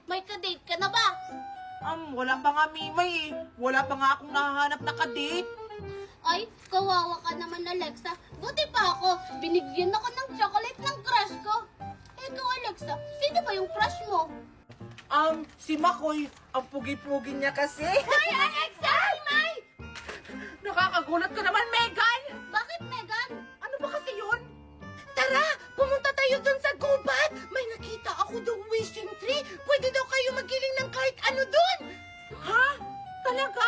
May kadate ka na ba? Wala pa nga, Mimay eh. Wala pa nga akong nahahanap na kadate. Ay, kawawa ka naman, Alexa. Buti pa ako, binigyan ako ng chocolate ng crush ko. Ikaw, Alexa, sino ba yung crush mo? Si Makoy, ang pugi-pugi niya kasi. Ay, Alexa! May! Nakakagulat ka naman, Megan! Bakit, Megan? Ano ba kasi yun? Tara, pumunta tayo dun sa gubat. May nakita ako doon wishing tree. Pwede daw kayo magiling ng kahit ano dun. Ha? Talaga?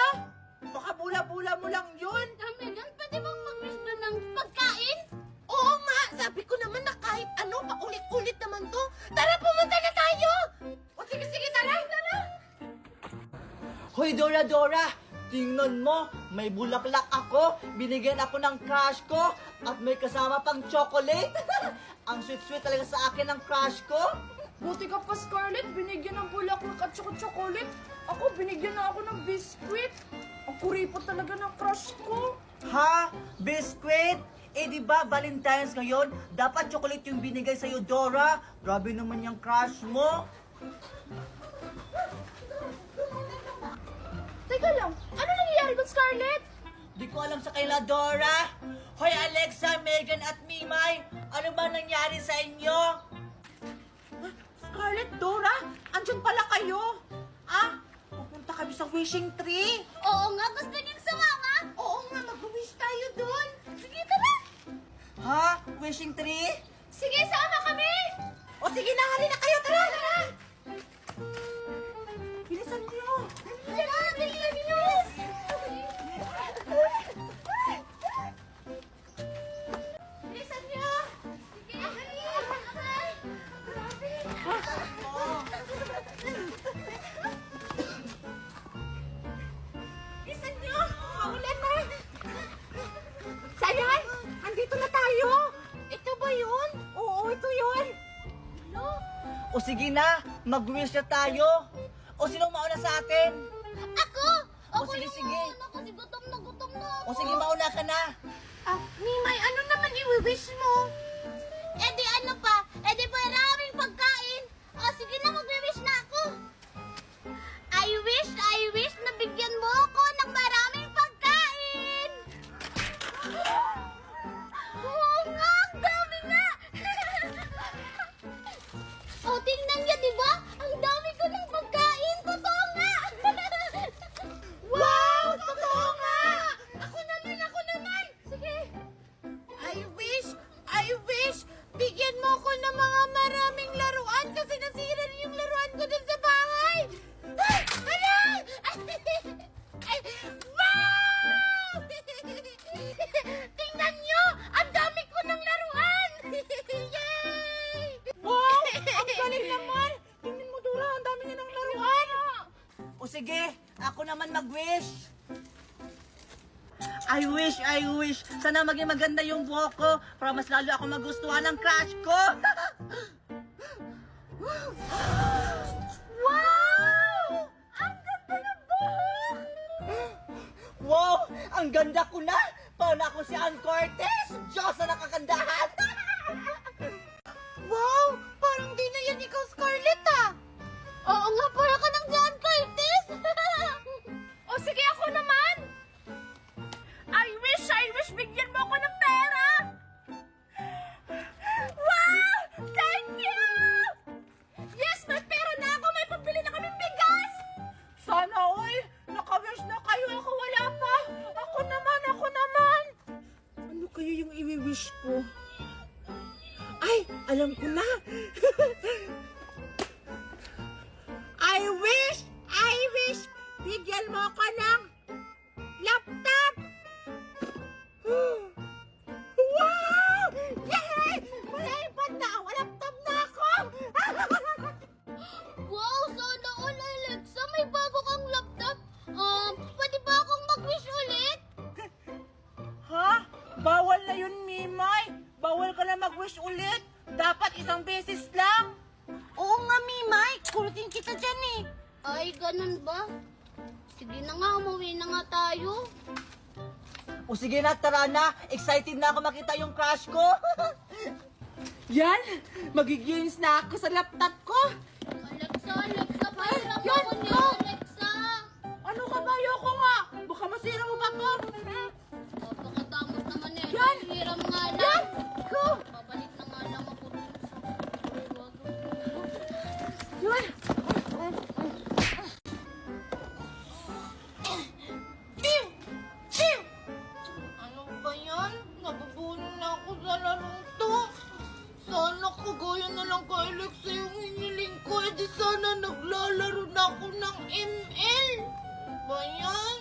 Baka bula-bula mo lang yun. Megan, pwede bang mag-wish na ng pagkain? Oo nga, sabi ko naman na kahit ano, paulit-ulit naman to. Tara, pumunta na tayo. O sige, tara! Hoy, Dora! Tingnan mo, may bulaklak ako, binigyan ako ng crush ko, at may kasama pang chocolate. Ang sweet-sweet talaga sa akin ng crush ko. Buti ka pa, Scarlett. Binigyan ng bulaklak at chocolate. Ako, binigyan na ako ng biskwit. Ang kuripot talaga ng crush ko. Ha? Biscuit? Eh di ba Valentine's ngayon? Dapat chocolate yung binigay sa'yo, Dora. Grabe naman yung crush mo. Teka lang, ano nangyayari doon, Scarlett? Di ko alam sa kanila, Dora. Hoy, Alexa, Megan at Mimay, ano ba nangyari sa inyo? Scarlett, Dora, andyan pala kayo. Pupunta kami sa wishing tree. Oo nga, gusto niyong sumama? Oo nga, mag-wish tayo dun. Sige, tara! Ha? Wishing tree? Sige, sama kami! O sige na, hali na kayo, tara! Bilisan niyo. Tara, bilisan niyo! Bilisan niyo! Sige, okay. Grabe! Bilisan niyo. Maulan na. Sayan, andito na tayo. Ito ba yun? Oo, ito yun. O sige na, mag-wish na tayo. O sinong mauna sa atin? Ako! O, Ako sige, yung sige. mauna kasi gutom na ako. O sige, mauna ka na. Mimay, ano naman i-wish mo? Eh di ano pa? Eh di maraming pagkain. O sige na, mag-wish na ako. I wish na bigyan mo ako ng maraming pagkain. Oo nga, ang dami nga. O tingnan niya, di ba? Ang dami ko ng pagkain. Totoo nga. Wow, totoo nga. Ako naman. Sige. I wish, bigyan mo ko ng mga maraming laruan kasi nasira na yung laruan ko dun sa bahay. Ay! Aray! Ay! Wow! Tingnan nyo! Ang dami ko ng laruan! Yay! Wow, ang galing naman. Tingnan mo, Dora, ang dami niya ng laruan. O sige, ako naman mag-wish. I wish. Sana maging maganda yung buhok ko para mas lalo ako magustuhan ng crush ko. Wow! Ang ganda ng buhok! Wow, ang ganda ko na. Paano ako si Ann Cortez? Diyos na nakakandahan. Wow! Parang di na yan ikaw, Scarlett, ah! Oo nga, para ka ng John Curtis. O sige, ako naman. I wish bigyan mo ako ng pera. Wow! Thank you! Yes, may pera na ako. May pambili na kaming bigas. Sana all, naka-wish na kayo. Ako wala pa. Ako naman. Ano kayo yung i-wish ko? Ay, alam ko na. I wish, bigyan mo ako ng laptop. Wow! Yay! Malipad na! Laptop na ako! Wow, sana all, Alexa. May bago kang laptop. Pwede ba akong mag-wish ulit? Ha? Bawal na yun, Mimay. Bawal ka na mag-wish ulit. Dapat isang beses lang. Oo nga, Mimay. Kulitin kita dyan, eh. Ay, ganun ba? Sige na nga, umuwi na nga tayo. O sige na, tara na. Excited na ako makita yung crush ko. Yan! Magigames na ako sa laptop ko. Alexa, Mahirap Yan, ako ni oh! Alexa. Ano ka ba? Ayoko nga! Baka masira mo pa to! Napakadamot naman eh. Yan! Hiram nga Yan! lang. Go! Babalik na nga lang ako dun sa Yan! Ano ba yan? Nabubunan na ako sa larong to. Sana kagaya na lang kay Alexa yung hiniling ko. Eh di sana naglalaro na ako ng ML. Ba yan?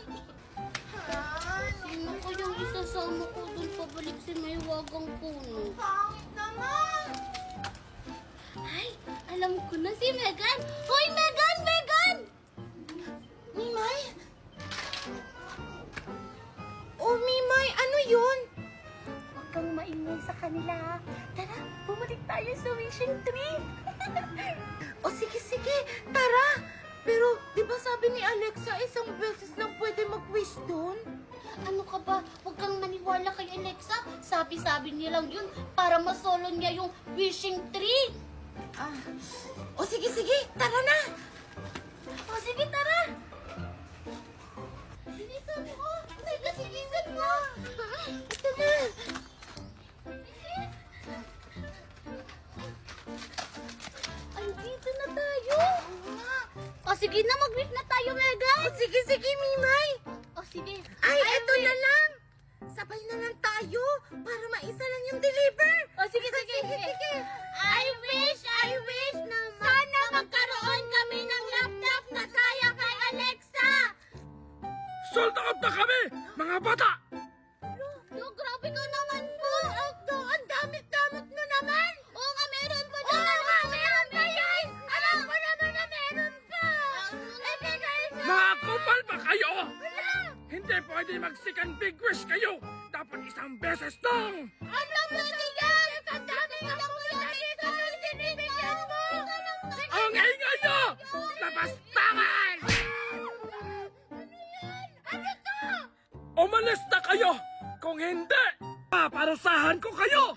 Sino ko yung isasama ko dun pabalik si Maywagang Puno? Pangit naman. Ay, alam ko na si Megan. Hoy, Megan! Megan! Mimay? Oh, Mimay, ano yun? Huwag kang maingay sa kanila. Tara, bumalik tayo sa wishing tree. O sige, tara. Pero, di ba sabi ni Alexa, isang beses lang pwede mag-wish doon? Ano ka ba? Huwag kang maniwala kay Alexa. Sabi-sabi nilang yun para masolo niya yung wishing tree. O sige, tara na. O sige, tara. Bilisan mo. Bilisan mo. Ito na. Andito na tayo. O sige na, mag-wish na tayo, Megan. O sige, Mimay. O sige. Ay, eto na lang. Sabay na lang tayo para maisa lang yung deliver. O sige. I wish na sana magkaroon kami ng laptop na kaya kay Alexa. Sold out na kami, mga bata! Lo, grabe ka naman po. Ang damit-damit mo naman. Oo nga, meron pa Oo nga, meron pa yan. Alam ko naman na meron pa. Mga kupal ba kayo? Hindi pwede mag-second big wish kayo! Dapat isang beses lang! Ano ba yan? Ang dami nga po na isa lang sinibigyan mo. Ang ingay nyo! Labastangan! Ano to? Umalis na kayo! Kung hindi, paparusahan ko kayo!